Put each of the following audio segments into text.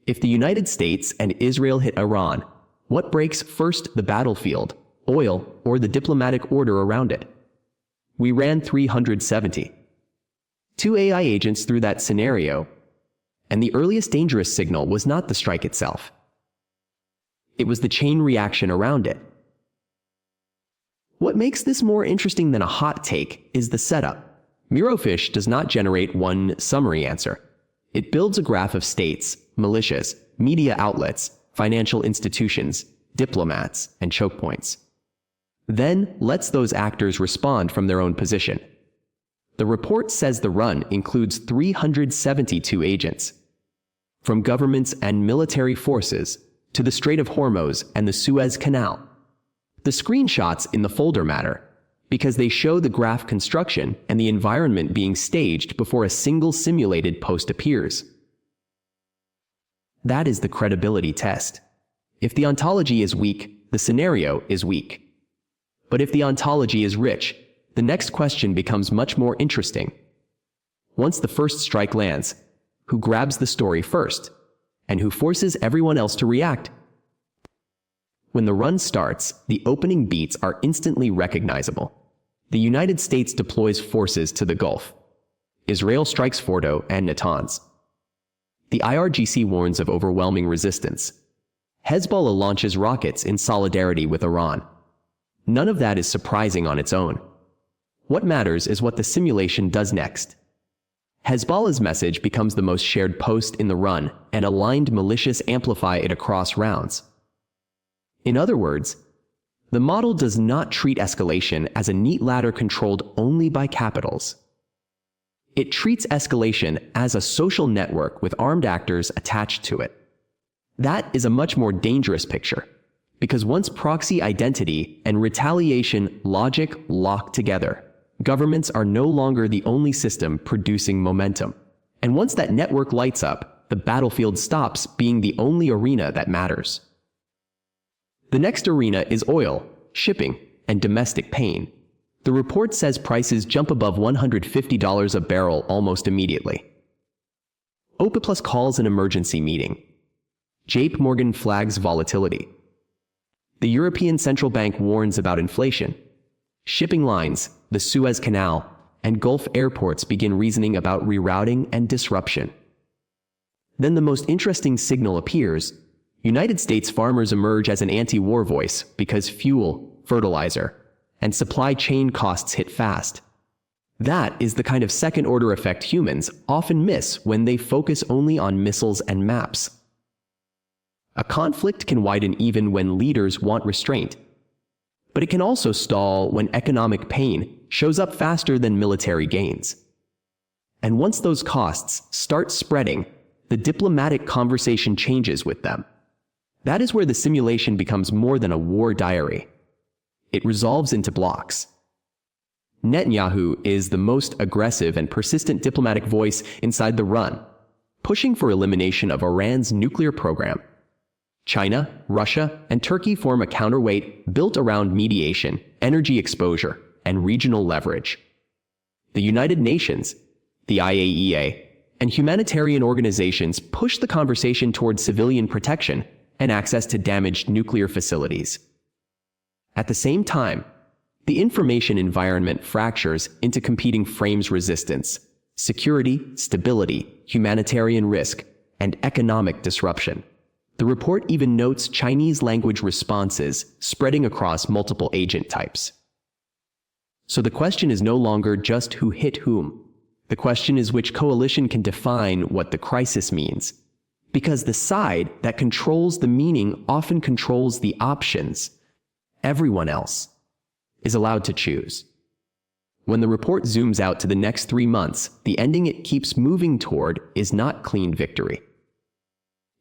If the United States and Israel hit Iran, what breaks first, the battlefield, oil, or the diplomatic order around it? We ran 370. 2 AI agents through that scenario, and the earliest dangerous signal was not the strike itself. It was the chain reaction around it. What makes this more interesting than a hot take is the setup. MiroFish does not generate one summary answer. It builds a graph of states, militias, media outlets, financial institutions, diplomats, and choke points. Then lets those actors respond from their own position. The report says the run includes 372 agents, from governments and military forces to the Strait of Hormuz and the Suez Canal. The screenshots in the folder matter because they show the graph construction and the environment being staged before a single simulated post appears. That is the credibility test. If the ontology is weak, the scenario is weak. But if the ontology is rich, the next question becomes much more interesting. Once the first strike lands, who grabs the story first, and who forces everyone else to react? When the run starts, the opening beats are instantly recognizable. The United States deploys forces to the Gulf. Israel strikes Fordo and Natanz. The IRGC warns of overwhelming resistance. Hezbollah launches rockets in solidarity with Iran. None of that is surprising on its own. What matters is what the simulation does next. Hezbollah's message becomes the most shared post in the run, and aligned militias amplify it across rounds. In other words, the model does not treat escalation as a neat ladder controlled only by capitals. It treats escalation as a social network with armed actors attached to it. That is a much more dangerous picture, because once proxy identity and retaliation logic lock together, governments are no longer the only system producing momentum. And once that network lights up, the battlefield stops being the only arena that matters. The next arena is oil, shipping, and domestic pain. The report says prices jump above $150 a barrel almost immediately. OPEC Plus calls an emergency meeting. JP Morgan flags volatility. The European Central Bank warns about inflation. Shipping lines, the Suez Canal, and Gulf airports begin reasoning about rerouting and disruption. Then the most interesting signal appears. United States farmers emerge as an anti-war voice because fuel, fertilizer, and supply chain costs hit fast. That is the kind of second-order effect humans often miss when they focus only on missiles and maps. A conflict can widen even when leaders want restraint, but it can also stall when economic pain shows up faster than military gains. And once those costs start spreading, the diplomatic conversation changes with them. That is where the simulation becomes more than a war diary. It resolves into blocks. Netanyahu is the most aggressive and persistent diplomatic voice inside the run, pushing for elimination of Iran's nuclear program. China, Russia, and Turkey form a counterweight built around mediation, energy exposure, and regional leverage. The United Nations, the IAEA, and humanitarian organizations push the conversation toward civilian protection and access to damaged nuclear facilities. At the same time, the information environment fractures into competing frames: resistance, security, stability, humanitarian risk, and economic disruption. The report even notes Chinese language responses spreading across multiple agent types. So the question is no longer just who hit whom. The question is which coalition can define what the crisis means. Because the side that controls the meaning often controls the options. Everyone else is allowed to choose. When the report zooms out to the next 3 months, the ending it keeps moving toward is not clean victory.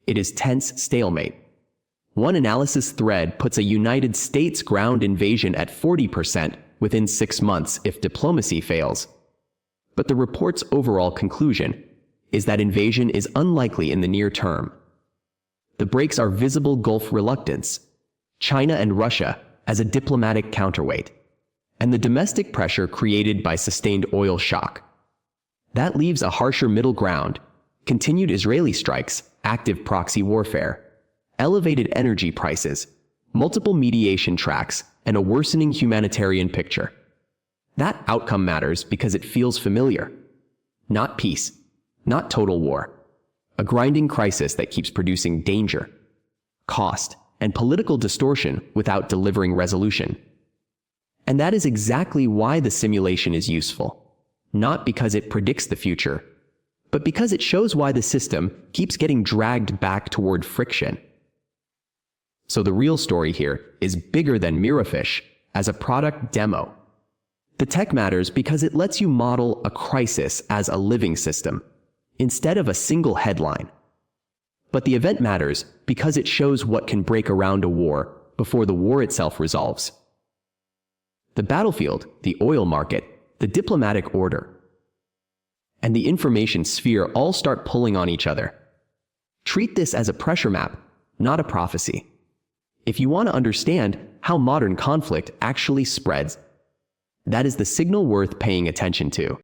It is tense stalemate. One analysis thread puts a United States ground invasion at 40% within 6 months if diplomacy fails. But the report's overall conclusion is that invasion is unlikely in the near term. The breaks are visible Gulf reluctance, China and Russia as a diplomatic counterweight, and the domestic pressure created by sustained oil shock. That leaves a harsher middle ground, continued Israeli strikes active proxy warfare, elevated energy prices, multiple mediation tracks, and a worsening humanitarian picture. That outcome matters because it feels familiar. Not peace, not total war. A grinding crisis that keeps producing danger, cost, and political distortion without delivering resolution. And that is exactly why the simulation is useful. Not because it predicts the future, but because it shows why the system keeps getting dragged back toward friction. So the real story here is bigger than MiroFish as a product demo. The tech matters because it lets you model a crisis as a living system, instead of a single headline. But the event matters because it shows what can break around a war before the war itself resolves. The battlefield, the oil market, the diplomatic order, and the information sphere all start pulling on each other. Treat this as a pressure map, not a prophecy. If you want to understand how modern conflict actually spreads, that is the signal worth paying attention to.